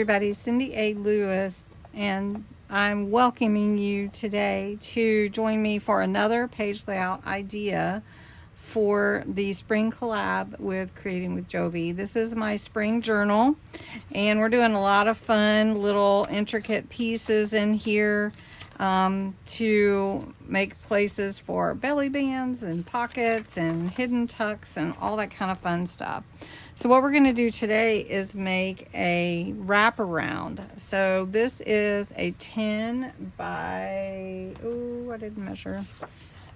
everybody, Cindy A. Lewis, and I'm welcoming you today to join me for another page layout idea for the spring collab with Creating with Jovi. This is my spring journal, and we're doing a lot of fun little intricate pieces in here to make places for belly bands and pockets and hidden tucks and all that kind of fun stuff. So what we're going to do today is make a wraparound. So this is a 10 by, oh, I didn't measure.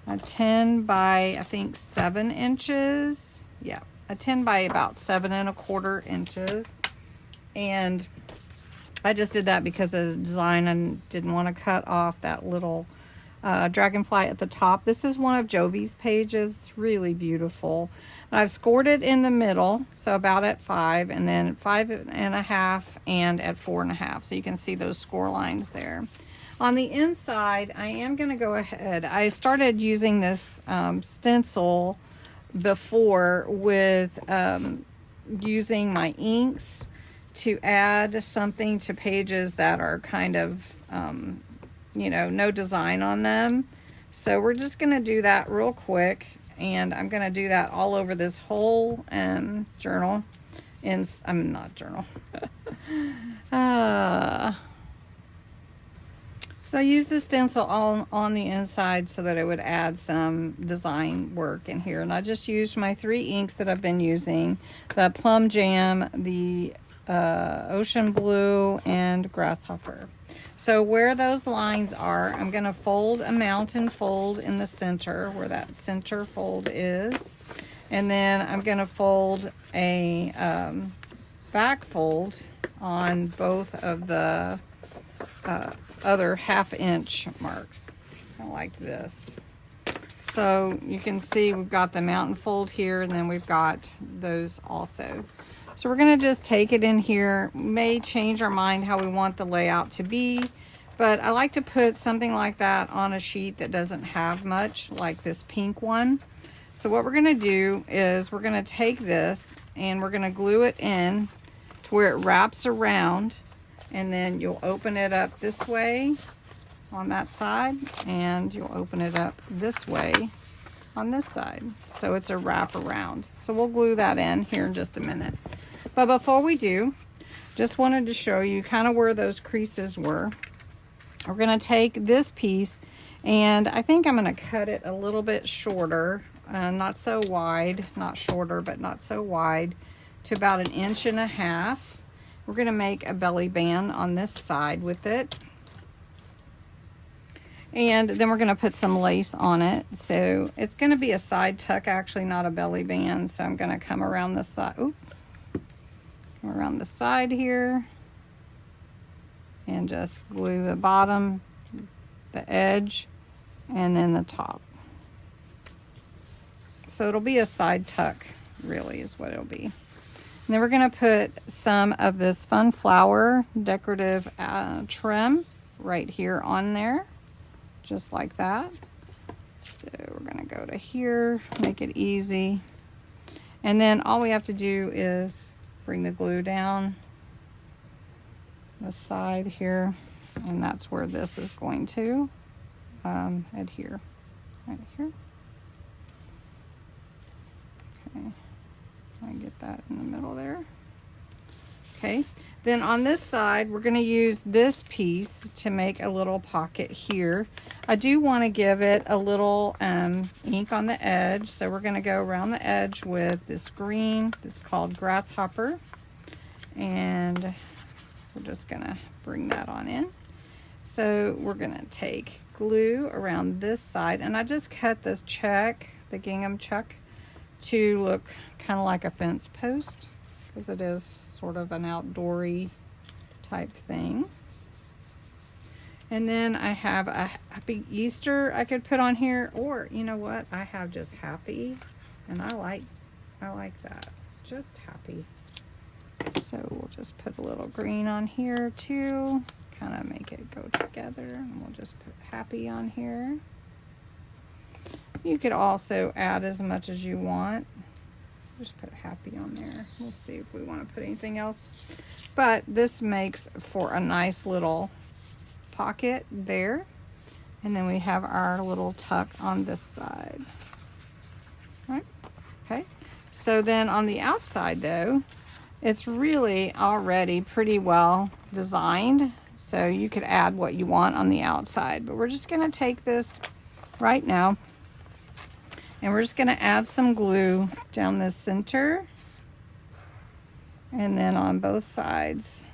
A 10 by, I think, 7 inches. Yeah, a 10 by about 7¼ inches. And I just did that because of the design and didn't want to cut off that little dragonfly at the top. This is one of Jovi's pages. It's really beautiful. And I've scored it in the middle, so about at 5, and then at 5.5 and at 4.5. So you can see those score lines there. On the inside, I am going to go ahead. I started using this stencil before with using my inks to add something to pages that are kind of, you know, no design on them. So we're just going to do that real quick. And I'm going to do that all over this whole journal. Not journal. So I used the stencil on the inside so that it would add some design work in here. And I just used my 3 inks that I've been using. The Plum Jam, the Ocean Blue, and Grasshopper. So where those lines are, I'm going to fold a mountain fold in the center, where that center fold is. And then I'm going to fold a back fold on both of the other 1/2 inch marks, kind of like this. So you can see we've got the mountain fold here, and then we've got those also. So we're going to just take it in here. May change our mind how we want the layout to be, but I like to put something like that on a sheet that doesn't have much, like this pink one. So what we're going to do is we're going to take this and we're going to glue it in to where it wraps around, and then you'll open it up this way on that side, and you'll open it up this way on this side. So it's a wraparound. So we'll glue that in here in just a minute. But before we do, just wanted to show you kind of where those creases were. We're going to take this piece, and I think I'm going to cut it a little bit shorter, not so wide, not shorter, but not so wide, to about 1.5 inches. We're going to make a belly band on this side with it. And then we're going to put some lace on it. So it's going to be a side tuck, actually, not a belly band. So I'm going to come around the side. Come around the side here. And just glue the bottom, the edge, and then the top. So it'll be a side tuck, really, is what it'll be. And then we're going to put some of this fun flower decorative trim right here on there, just like that. So we're going to go to here, make it easy. And then all we have to do is bring the glue down the side here, and that's where this is going to adhere, right here. Okay. I get that in the middle there. Okay, then on this side, we're going to use this piece to make a little pocket here. I do want to give it a little ink on the edge, so we're going to go around the edge with this green that's called Grasshopper, and we're just going to bring that on in. So we're going to take glue around this side, and I just cut this check, the gingham check, to look kind of like a fence post, because it is sort of an outdoory type thing. And then I have a Happy Easter I could put on here, or you know what, I have just Happy, and I like that, just Happy. So we'll just put a little green on here too, kind of make it go together, and we'll just put Happy on here. You could also add as much as you want. Just put happy on there. We'll see if we want to put anything else. But this makes for a nice little pocket there. And then we have our little tuck on this side. Right? Okay. So then on the outside though, it's really already pretty well designed. So you could add what you want on the outside. But we're just going to take this right now. And we're just going to add some glue down the center. And then on both sides.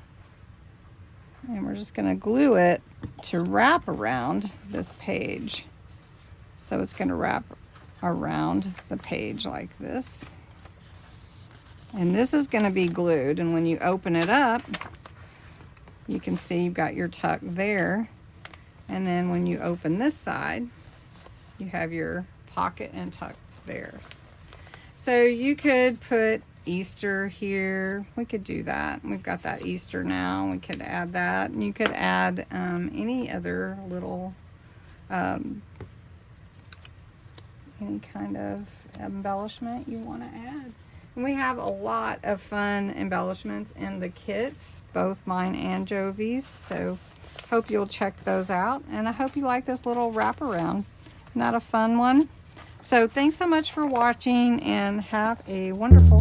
And we're just going to glue it to wrap around this page. So it's going to wrap around the page like this. And this is going to be glued. And when you open it up, you can see you've got your tuck there. And then when you open this side, you have your pocket and tuck there. So you could put Easter here. We could do that. We've got that Easter now. We could add that. And you could add any other little, any kind of embellishment you want to add. And we have a lot of fun embellishments in the kits, both mine and Jovi's. So hope you'll check those out. And I hope you like this little wraparound. Isn't that a fun one? So thanks so much for watching and have a wonderful